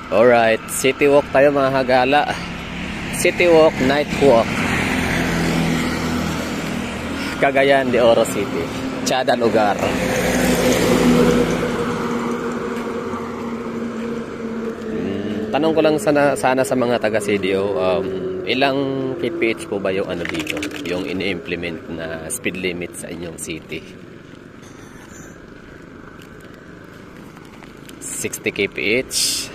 Alright, city walk tayo mga hagala. City walk, night walk. Cagayan de Oro City. Tsada lugar. Tanong ko lang sana sa mga taga CDO, ilang kph po ba yung ano dito? Yung ini-implement na speed limit sa inyong city? 60 kph.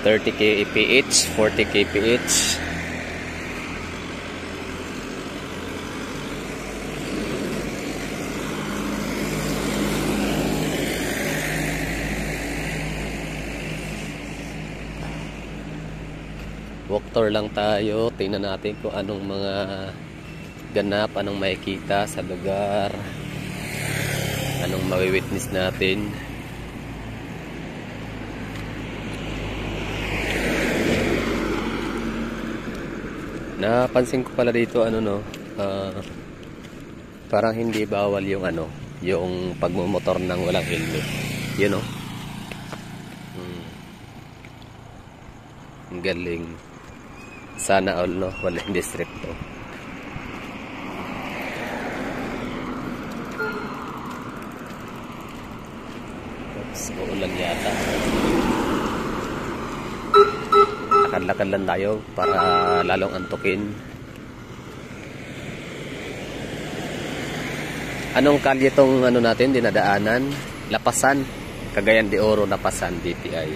30 kph, 40 kph. Walk tour lang tayo. Tingnan natin kung anong mga ganap, anong makikita sa lugar, anong mawi-witness natin. Napansin ko pala dito parang hindi bawal yung yung pagmumotor ng walang helmet. Yun know? Ang galing. Sana all wala hindi stricto. Oops, uulan yata. Lakad-lakad lang tayo para lalong antukin. Anong kalye tong natin dinadaanan? Lapasan, Cagayan de Oro, Lapasan, DTI.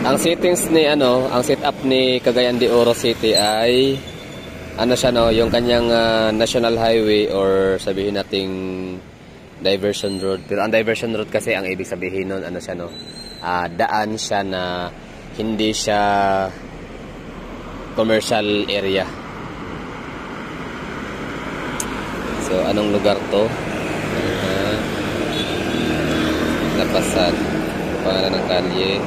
Ang settings ni ang setup ni Cagayan de Oro City ay yung kanyang national highway or sabihin nating diversion road. Pero ang diversion road kasi ang ibig sabihin nun daan siya na hindi siya commercial area. So anong lugar to? Lapasan, pangalan ng kalye.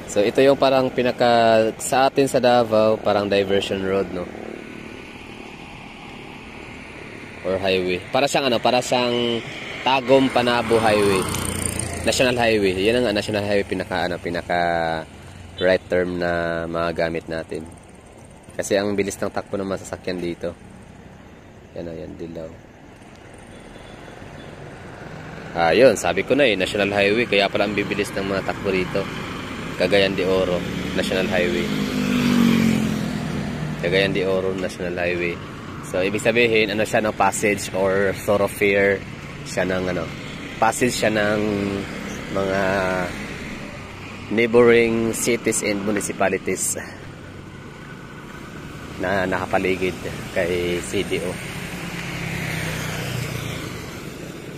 So ito yung parang sa atin sa Davao, parang diversion road, no? Or highway. Para siyang Tagum Panabo Highway. National Highway. Yan ang National Highway pinaka right term na magagamit natin. Kasi ang bilis ng takbo ng masasakyan dito. Yan dilaw. Yun, sabi ko na National Highway, kaya pala ang bibilis ng mga takbo dito. Cagayan de Oro National Highway. Cagayan de Oro National Highway. So ibig sabihin siya ng passage or thoroughfare siya ng passage siya ng mga neighboring cities and municipalities na nakapaligid kay CDO.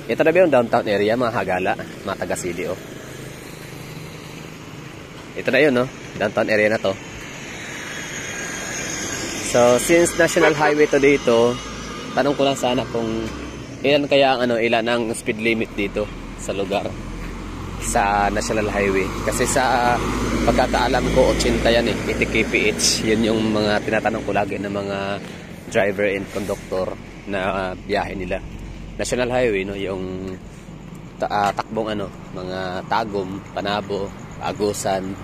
Ito na ba yung downtown area mga hagala, mga taga CDO? Ito na yun, no? Downtown area na to. So, since National Highway to dito, tanong ko lang sana kung ilan kaya ang speed limit dito sa lugar sa National Highway. Kasi sa pagkakaalam ko, 80 yan 80 kph. Yun yung mga tinatanong ko lagi ng mga driver and conductor na biyahe nila. National Highway, no? Yung takbong mga Tagum, Panabo, Agusan,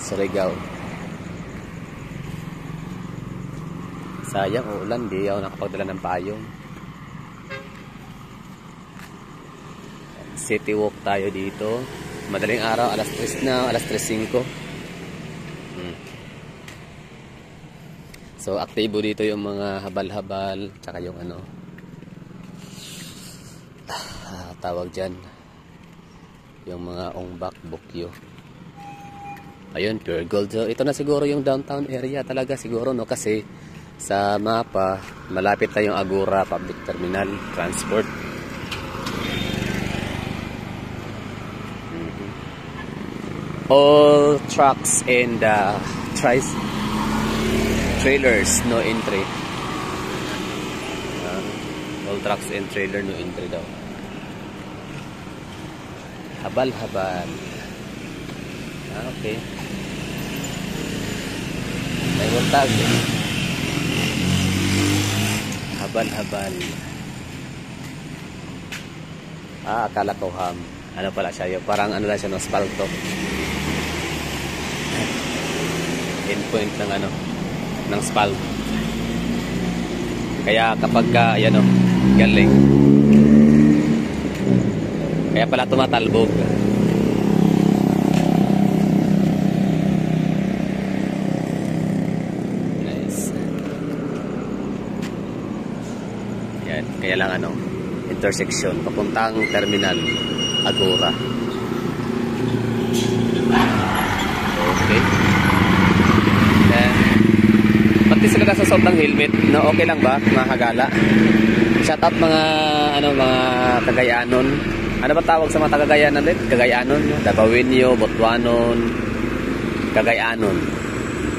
Surigao. Sayang, uulan, di ako nakapagdala ng payong. City walk tayo dito. Madaling araw, alas 3 na, alas 3:05. So, aktibo dito yung mga habal-habal, tsaka yung tawag dyan, yung mga ongbak, bukyo. Ayun, pure gold. So, ito na siguro yung downtown area talaga siguro, no? Kasi sa mapa, malapit na yung Agora Public Terminal Transport. All trucks and trailers, no entry. All trucks and trailer, no entry daw. Habal-habal. Okay. buntag. Habal-habal. Akala ko ham. Ano pala siya yun? Parang ano lang siya, no? Spalto. Endpoint ng ano, ng spalt. Kaya kapag yan o, galing. Kaya pala tumatalbog. Nice. Yan, kaya lang ano, intersection papuntang terminal Agora. Okay. Then, pati sila nasa suot ng helmet, no? Okay lang ba mga kagala? Shout out mga ano, mga Cagayanon. Ano ba tawag sa mga Cagayanon din? Cagayanon, Davaoenyo, Butuanon, Cagayanon,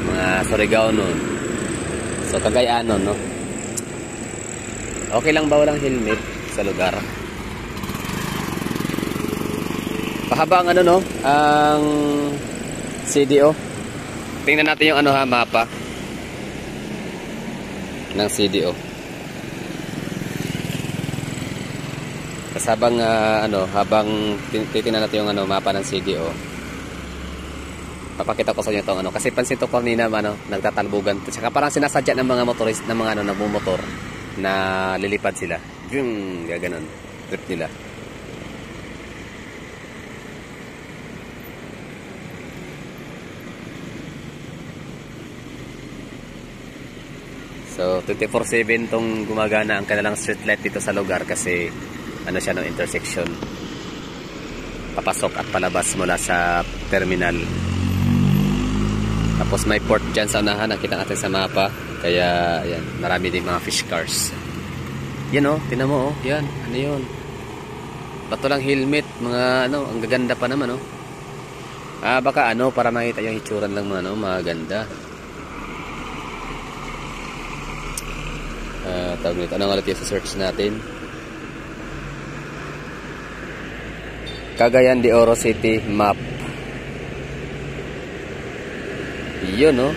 mga Surigao-non. So Cagayanon, no? Okay lang ba walang helmet sa lugar? Pahaba ang ano, no? Ang CDO. Tingnan natin yung ano ha, mapa ng CDO. Kasi habang ano, habang titingnan natin yung ano, mapa ng CDO, papakita ko sa inyo itong ano, kasi pansin to kanina ano, nagtatalbugan. Tsaka parang sinasadya ng mga motorist, ng mga ano, nagmumotor na lilipad sila. Yung gaganon, trip nila. So 24/7 tong gumagana ang kanilang street light dito sa lugar kasi ano siya, no, intersection. Papasok at palabas mula sa terminal. Tapos may port dyan sa unahan, nakita natin sa mapa. Kaya yan, marami din mga fish cars. Yan o, tinan mo o, yan, ano yun. Bato lang helmet, mga ano, ang gaganda pa naman o. Baka ano, para makita yung hitsura lang mga ano, mga ganda. Tawag nito, anong ulit yung search natin? Cagayan de Oro City map. Yun, no?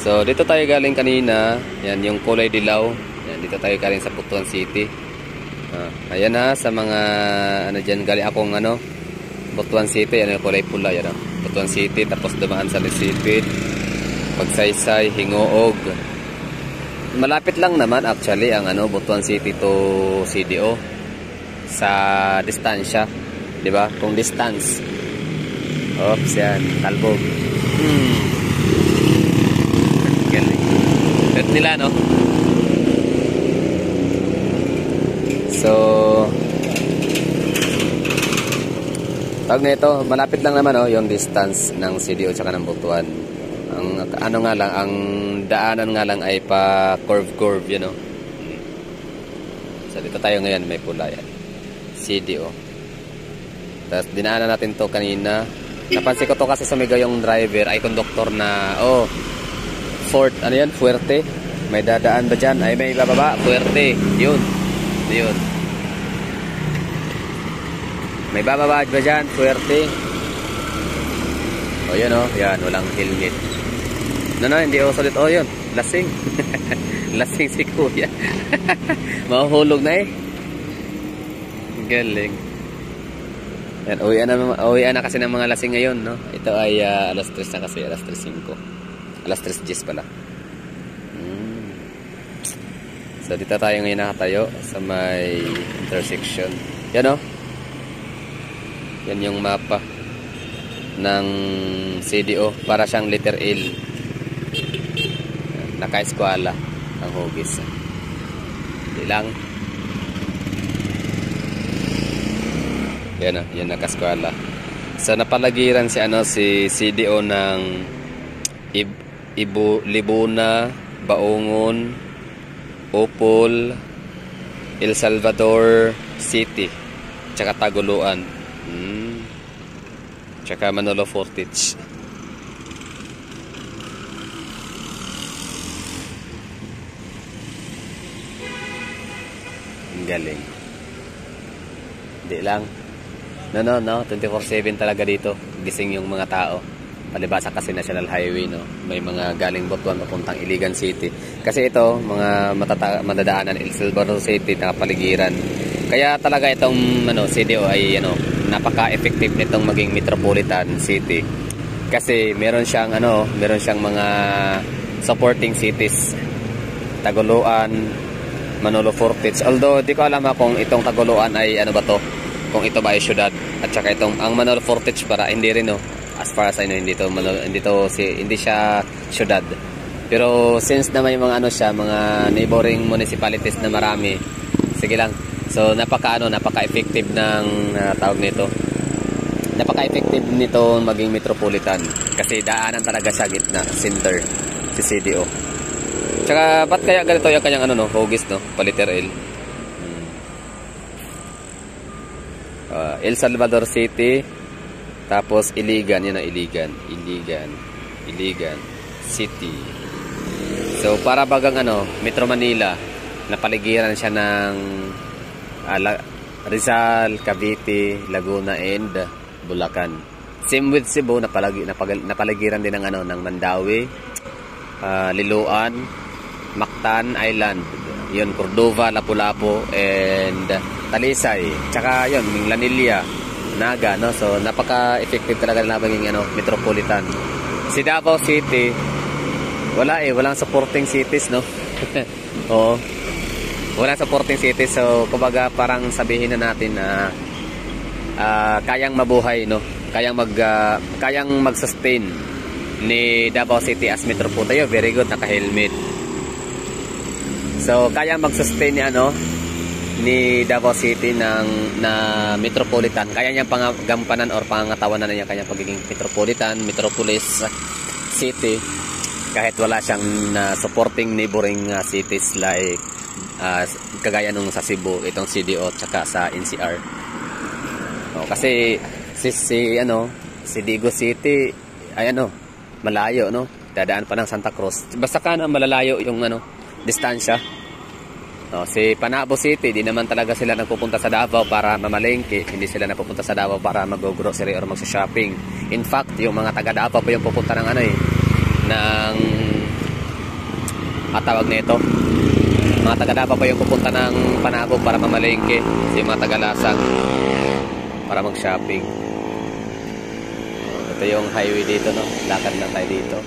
So, dito tayo galing kanina. Yan, yung kulay dilaw. Yan, dito tayo galing sa Butuan City. Ayan ha, sa mga, ano dyan, galing akong, ano, Butuan City. Yan, yung kulay pula, yan, no? Butuan City, tapos dumaan sa Lisipi, Pagsaysay, Hingoog. Malapit lang naman actually ang ano, Butuan City to CDO sa distansya, 'di ba? Kung distance. Oops, yan, talbog. Galing. Ito nila, no? So, tawag nito, malapit lang naman, oh, yung distance ng CDO tsaka ng Butuan. Ang ano nga lang, ang daanan nga lang ay pa curve, you know. So dito tayo ngayon, may pula yan, CDO. Tapos dinaanan natin to kanina. Napansin ko to kasi sumigaw yung driver, ay conductor na, oh, Fort, ano yan, Fuerte. May dadaan ba dyan? Ay may bababa, Fuerte. Yun, yun. May bababa ba dyan, Fuerte? O yan, oh, yan, walang helmet. No, hindi ako salit. Oh, yun. Lasing. Lasing si kuya. Mahuhulog na eh. Galing. Yan, uwian na kasi ng mga lasing ngayon, no? Ito ay alas 3 na kasi. Alas 3:05. Alas 3:10 pala. So, dito tayo ngayon nakatayo sa may intersection. Yan, oh. Yan yung mapa ng CDO. Para siyang letter L. Naka-eskwala ang hugis. Hindi lang. Yan o, yan naka-eskwala. So napalagiran si ano, si CDO ng Libuna, Baungon, Opol, El Salvador City, tsaka Taguluan, tsaka Manolo Fortich. Galing. Hindi lang. No, 24/7 talaga dito. Gising yung mga tao. palibasa kasi National Highway, no? May mga galing Butuan papuntang Iligan City. Kasi ito, mga madadaanan El Salvador City, nakapaligiran. Kaya talaga itong CDO ay napaka-effective nitong maging metropolitan city. Kasi meron siyang mga supporting cities. Taguluan, Manolo Fortich. Although di ko alam kung itong Taguluan ay kung ito ba ay syudad. At saka ang Manolo Fortich para hindi rin, no. As far as I know, hindi siya syudad. Pero since na may mga mga neighboring municipalities na marami, sige lang. So napaka-effective ng tawag nito. Napaka-effective nito maging metropolitan kasi daanan talaga siya gitna, center si CDO. Tsaka ba't kaya ganito yung kanyang hugis, no? Paliter L. El Salvador City, tapos Iligan, yun ang Iligan City. So para bagang Metro Manila, napaligiran siya ng Rizal, Cavite, Laguna and Bulacan. Same with Cebu, napaligiran din ng Mandawi, Liloan, Mactan Island, yun, Cordova, Lapu-Lapu and Talisay, tsaka yun, Minglanilla, Naga, no? So napaka-effective talaga na maging metropolitan. Si Davao City, walang supporting cities, no? Oo. Walang supporting cities, so kumbaga parang sabihin na natin na kayang mabuhay, no? Kayang mag-sustain ni Davao City as metropolitan. Very good, naka-helmet. So kayang mag-sustain ni Davao City na metropolitan. Kaya niyang pangagampanan or pangatawanan niya kanyang pagiging metropolis city kahit wala siyang supporting neighboring cities like kagaya nung sa Cebu, itong CDO tsaka sa NCR. Kasi si Digo City ay malayo, no? Dadaan pa ng Santa Cruz. Basta malalayo yung distansya. Si Panabo City, di naman talaga sila nagpupunta sa Davao para mamalengke. Hindi sila napupunta sa Davao para mag-grocery or mag-shopping. In fact, yung mga taga Davao po yung pupunta ng tawag nito. Mga taga Davao po yung pupunta ng Panabo para mamalengke. Yung mga taga Lasang para mag-shopping. Ito yung highway dito, no? Lakad lang tayo dito.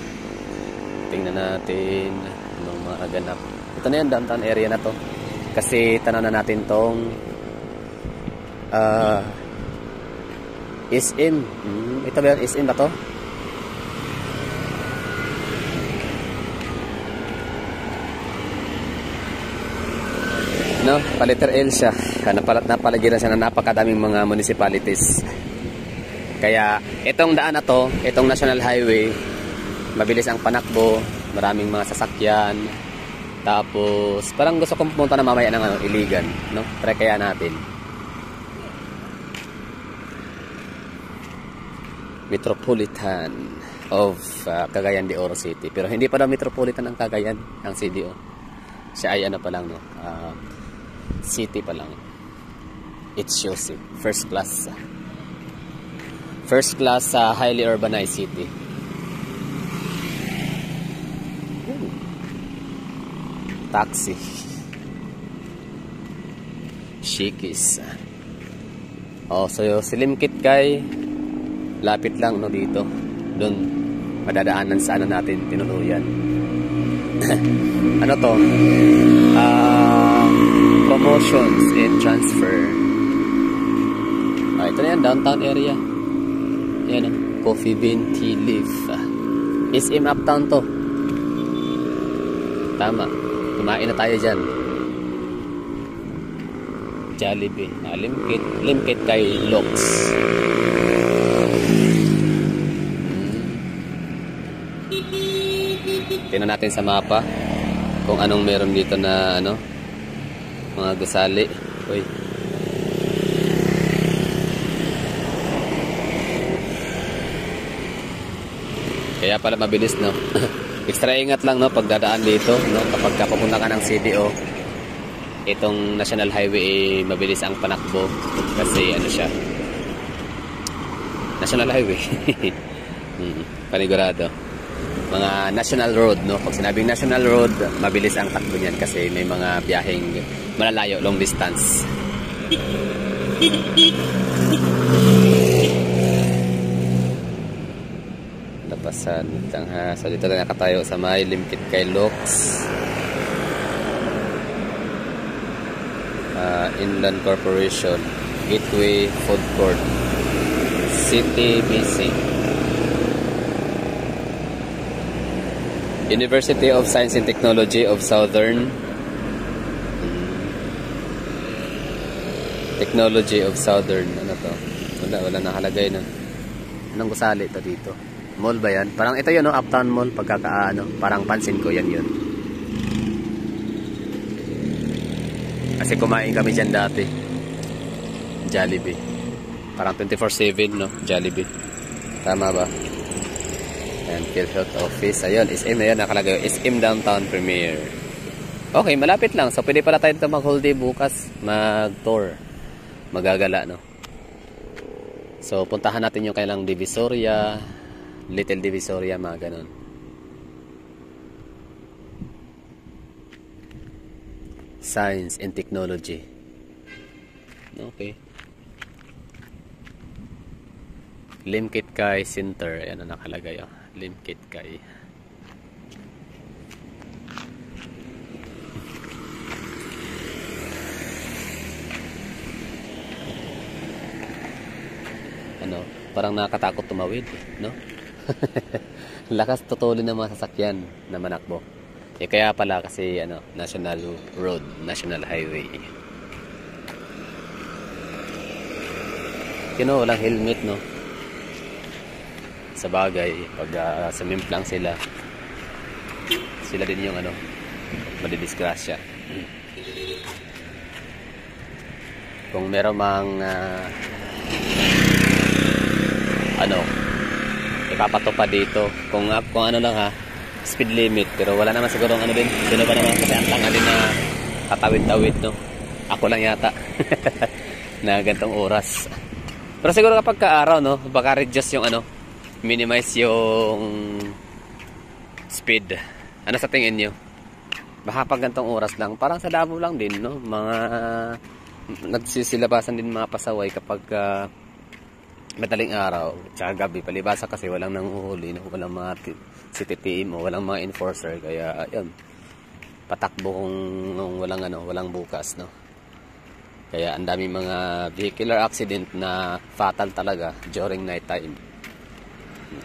Tingnan natin anong mga ganap. Ito na yan, downtown area na to. Kasi tanaw na natin tong SM. Ito ba yung SM ba to? No, paliter L siya. Napaligiran siya ng napakadaming mga municipalities. Kaya itong daan na to, itong National Highway, mabilis ang panakbo, maraming mga sasakyan. Tapos, parang gusto kong pumunta na mamaya ng Iligan, no? Try kaya natin. Metropolitan of Cagayan de Oro City. Pero hindi pa daw metropolitan ang Cagayan, ang CDO. Siya ay pa lang, no? City pa lang. It shows it. First class. First class sa highly urbanized city. Taxi. Shikis. So si Limkit kay lapit lang dito. Doon madadaanan sa natin tinuluyan. Ano to? Promotions and transfer. Ito na yan, downtown area. Yan, Coffee Bean Tea Leaf. SM Uptown to. Tama. Kumain na tayo dyan. Jollibee. Limkit kay Lox. Tingnan natin sa mapa kung anong meron dito na mga gusali. Uy. Kaya pala mabilis, no? Extra ingat lang, no, pagdadaan dito, no, kapag papunta ka ng CDO. Itong National Highway mabilis ang panakbo kasi siya, National Highway. Panigurado. Mga national road, no? Pag sinabing national road, mabilis ang takbo niyan kasi may mga biyaheng malalayo, long distance. Lapasan lang ha. So dito na nakatayo sa may Limkit kay Lux. Inland Corporation, Gateway Food Court, City BC. University of Science and Technology of Southern Technology of Southern, ano to? Wala nakalagay na. Anong gusali ito dito? Mall ba yan? Parang ito yun, no? Uptown Mall, parang pansin ko yan yun. Kasi kumain kami dyan dati. Jollibee. Parang 24/7, no? Jollibee. Tama ba? And PhilHealth Office. Ayun, SM na yan. Nakalagay. SM Downtown Premier. Okay, malapit lang. So, pwede pala tayo mag-whole day bukas. Mag-tour. Magagala, no? So, puntahan natin yung kailang Divisoria, Little Divisoria, mga ganun. Science and Technology. Okay. Limkit Kay Center. Ayan na nakalagay. Oh. Limkit Kay. Ano, parang nakakatakot tumawid, no? Lakas tutulin ng mga sasakyan na manakbo. Eh kaya pala kasi ano, National Road, National Highway. Walang helmet, no? Sa bagay, pag sumimplang sila din yung ano, madidisgrasya. Kung meron mang ipapatupad dito, kung ano lang ha, speed limit, pero wala naman siguro ano din, sino ba naman kasi ang tanga din na katawid-tawid, no? Ako lang yata na gantong oras. Pero siguro kapag kaaraw, no, baka reduce yung ano, minimize yung speed. Ano sa tingin nyo? Baka pag gantong oras lang, parang sa Davao lang din, no? Mga nagsisilabasan din mga pasaway kapag madaling araw, tsaka gabi, palibasa kasi walang nanguhuli, no? Walang mga city team o walang mga enforcer, kaya ayun, patakbo kung walang bukas, no? Kaya ang daming mga vehicular accident na fatal talaga during night time.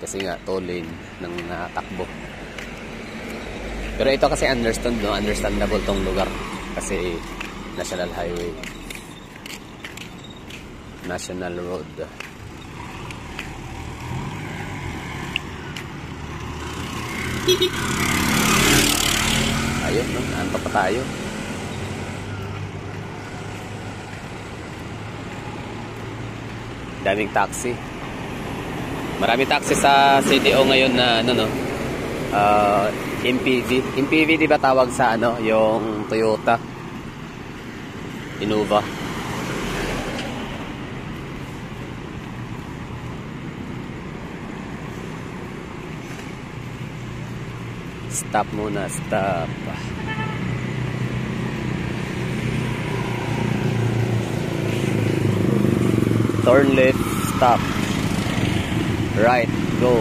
Kasi nga, toll lane ng takbo. Pero ito kasi understandable tong lugar. Kasi National Highway. National Road. Ayun, no? Anto pa tayo. Daming taxi. Marami taxi sa CDO ngayon na MPV. MPV, di ba tawag sa yung Toyota Innova. Stop muna, stop. Turn left, stop. Right, go.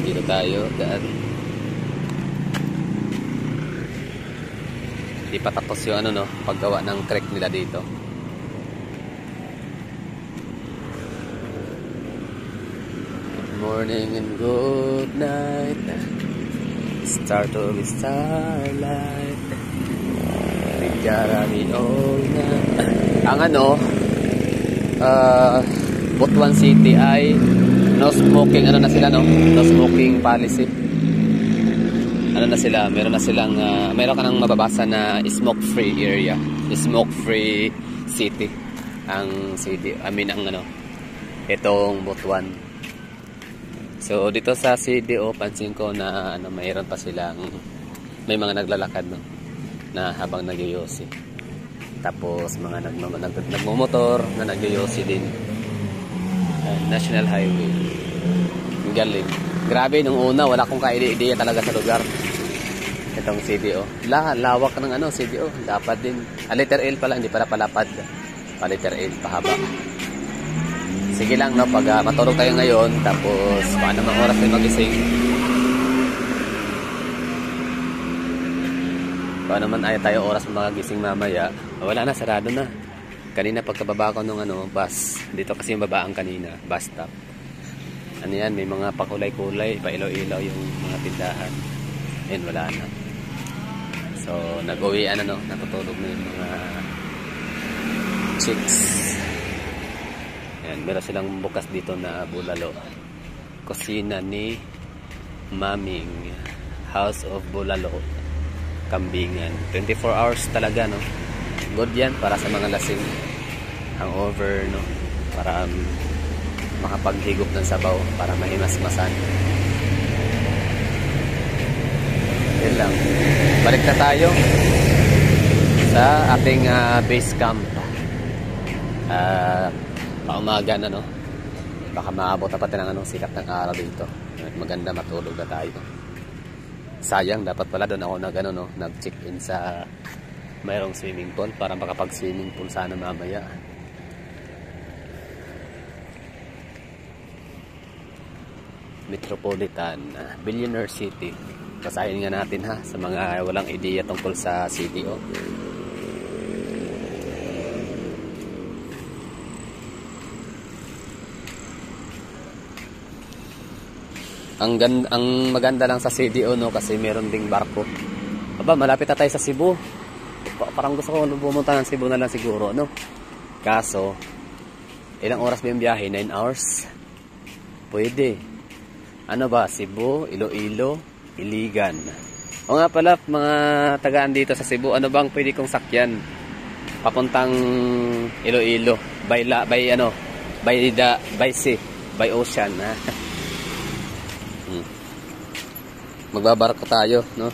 Dito tayo, daan. Di pa tapos yung paggawa ng creek nila dito. Good morning and good night. Start of the starlight. Jarami all night. Ang Butuan City ay no smoking no smoking policy. Na sila, meron ka nang mababasa na smoke free area, smoke free city ang city, itong Butuan. So dito sa CDO pansin ko na mayroon pa silang may mga naglalakad na habang nagyoyosi. Tapos mga nagmumotor na nagyoyosi din. National Highway. Ang galing. Grabe, nung una wala akong ka-idea talaga sa lugar. Itong CDO. Lawak ng CDO. Dapat din. Letter L pala, hindi pala palapad. Letter L, pahaba. Sige lang, no, pag matulog tayo ngayon, tapos paano mang oras tayo magising. Paano man ay tayo oras magising mamaya. Wala na, sarado na. Kanina pagkababa ko nung bus, dito kasi yung babaan kanina, bus stop. Ano yan, may mga pakulay-kulay, pailaw-ilaw yung mga tindahan. Ayun, wala na. So, nag-uwi, natutulog na yung mga chicks. Ayan, meron silang bukas dito na bulalo. Kusina ni Maming, House of Bulalo, Kambingan. 24 hours talaga, no? Good yan para sa mga lasing, hangover, no? Para makapaghigop ng sabaw, para mahimas-masan. Yan lang. Balik na tayo sa ating base camp. Paumaga na, no? Baka maabot na pati ng sikat ng araw dito. Maganda, matulog na tayo. Sayang, dapat pala doon ako nag-check-in sa mayroong swimming pool para makapag-swimming pool sana mamaya. Metropolitan, Billionaire City. Basahin nga natin ha, sa mga walang ideya tungkol sa CDO. Ang maganda lang sa CDO, no, kasi meron ding barko. Aba, malapit na tayo sa Cebu. Parang gusto ko pumunta ng Cebu na lang siguro, no? Kaso, ilang oras ba yung biyahe? 9 hours? Pwede. Ano ba? Cebu, Iloilo, Iligan. O nga pala, mga tagaan dito sa Cebu, ano bang pwede kong sakyan? Papuntang Iloilo. By sea, by ocean, ha? Magbabarko tayo, no?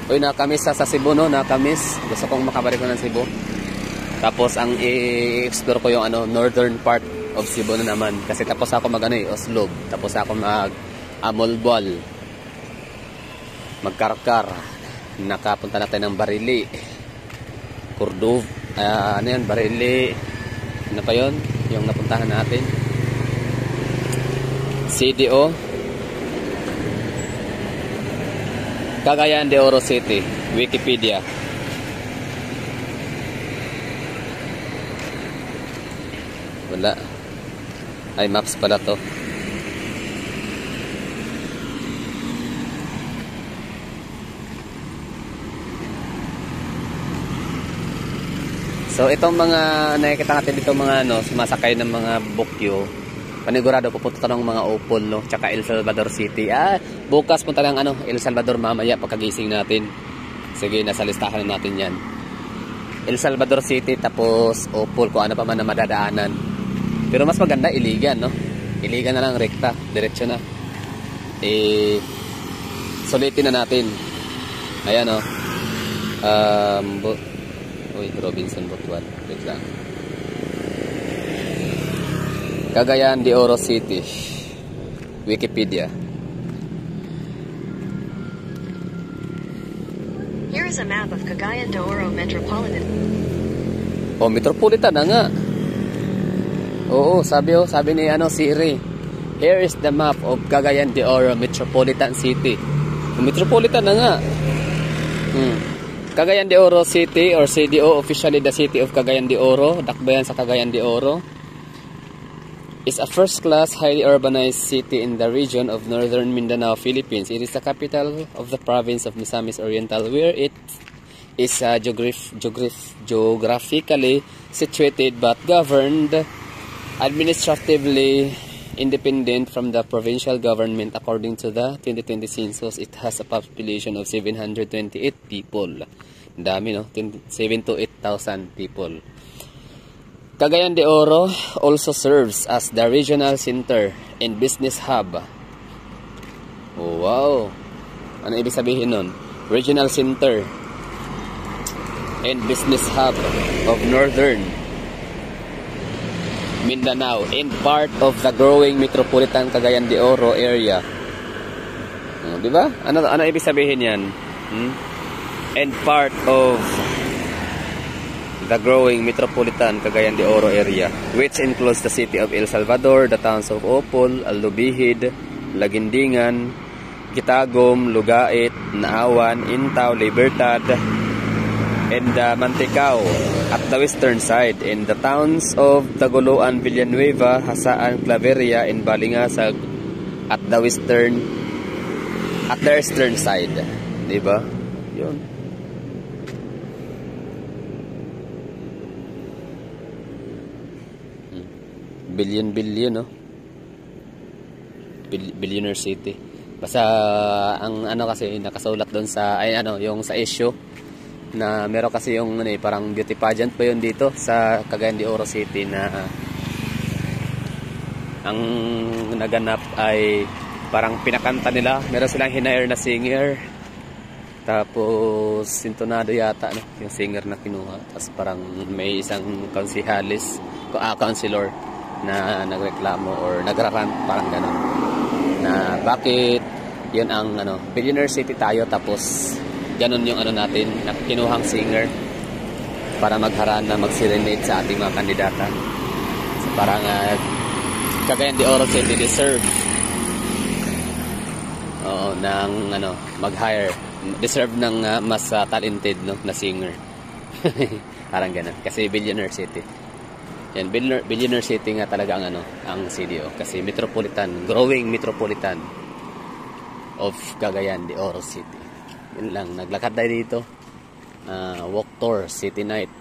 Uy, nakamiss sa Cebu, no? Nakamiss. Gusto kong makabalik ko ng Cebu. Tapos ang i-explore ko yung northern part of Cebu na naman. Kasi tapos ako Oslob. Tapos ako Amolbal. Magkarkar. Nakapunta na tayo ng Barili. Cordova. Barili. Ano pa yun? Yung napuntahan natin. CDO. Cagayan de Oro City. Wikipedia. Wala. Ay, maps pala to. So itong mga nakikita natin dito mga sumasakay ng mga bukyo, panigurado pupunta ng mga Opol, no, tsaka El Salvador City. Bukas punta lang El Salvador mamaya pagkagising natin. Sige, nasa listahan natin 'yan. El Salvador City tapos Opol, kung ano pa man na madadaanan. Pero mas maganda Iligan, no? Iligan na lang rekta, diretso na. Sulitin na natin. Ayan, no. Robinson Butuan. Wait lang. Cagayan de Oro City. Wikipedia. Here is a map of Cagayan de Oro Metropolitan. Metropolitan na nga. Oo, sabi ni Siri. Here is the map of Cagayan de Oro Metropolitan City. Metropolitan na nga. Cagayan de Oro City or CDO, officially the city of Cagayan de Oro, dakbayan sa Cagayan de Oro, is a first-class, highly urbanized city in the region of northern Mindanao, Philippines. It is the capital of the province of Misamis Oriental, where it is geographically situated but governed administratively independent from the provincial government. According to the 2020 census, it has a population of 728 people. Dami, no? 7 to 8,000 people. Cagayan de Oro also serves as the regional center and business hub. Oh, wow! Ano ibig sabihin nun? Regional center and business hub of Northern Mindanao and part of the growing metropolitan Cagayan de Oro area. Di ba? Ano ibig sabihin yan? And part of the growing metropolitan Cagayan de Oro area, which includes the city of El Salvador, the towns of Opol, Albihid, Lagindingan, Kitagom, Lugait, Naawan, Intaw, Libertad, and Manticao at the western side, in the towns of Tagoloan, Villanueva, Hasaan, Claveria, and Balingasag at the eastern side. Diba? Yun. Billion, no? Billionaire city. Basta ang ano kasi nakasulat doon sa yung sa issue na meron kasi yung parang beauty pageant pa yun dito sa Cagayan de Oro City na ang naganap ay parang pinakanta nila. Meron silang hinire na singer. Tapos sintonado yata yung singer na kinuha. Tapos parang may isang counselor na nagreklamo or nagrarant parang gano'n. Na bakit yun ang billionaire city tayo tapos ganun yung natin na kinuhang singer para magharana, mag-serenade sa ating mga kandidata. So parang Cagayan de Oro City deserve ng mag-hire, deserve ng mas talented na singer. Parang ganun kasi billionaire city. Yan, billionaire city nga talaga ang CDO kasi metropolitan, growing metropolitan of Cagayan de Oro City. Yun lang, naglakad tayo dito. Walk tour, city night,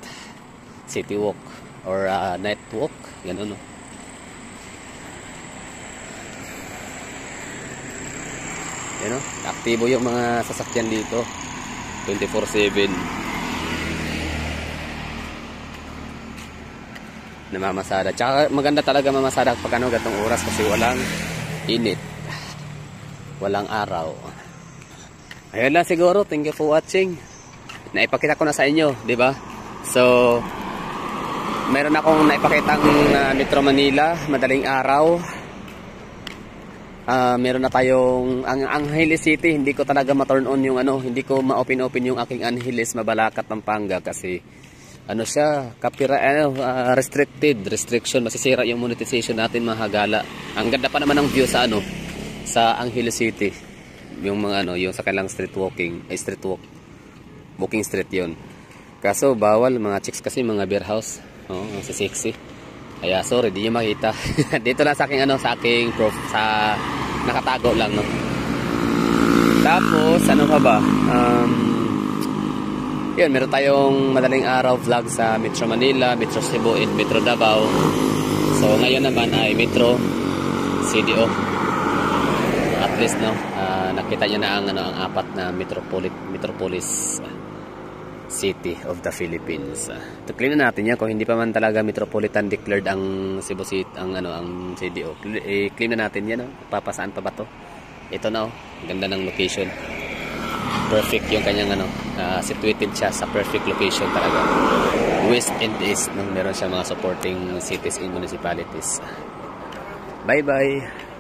city walk, or night walk, gano'n, no? Yan, no? Aktibo yung mga sasakyan dito, 24/7. Namamasada. Tsaka maganda talaga mamasada pag gatong oras kasi walang init, walang araw. Ayun lang siguro. Thank you for watching. Naipakita ko na sa inyo, di ba? So, meron akong naipakitang Metro Manila, madaling araw. Meron na tayong ang Angeles City. Hindi ko talaga ma-turn on yung hindi ko ma-open yung aking Angeles, Mabalacat, Pampanga kasi siya, restriction, masisira yung monetization natin, mahagala. Ang ganda pa naman ng view sa sa Angeles City. Yung mga yung sa kanilang walking street yun. Kaso bawal mga chicks kasi, mga beer house. Ang sexy. Kaya sorry, di nyo makita. Dito lang sa aking sa aking sa nakatago lang, no. Tapos pa ba? Yun, meron tayong madaling araw vlog sa Metro Manila, Metro Cebu, and Metro Davao. So ngayon naman ay Metro CDO. At least nakita nyo na ang apat na metropolis city of the Philippines. Clean na natin yan kung hindi pa man talaga metropolitan declared ang Cebu City, ang CDO. Clean na natin yan, papasaan pa ba to? Ito na, ganda ng location. Perfect yung kanyang situated siya sa perfect location talaga. West and east, meron siya mga supporting cities and municipalities. Bye bye.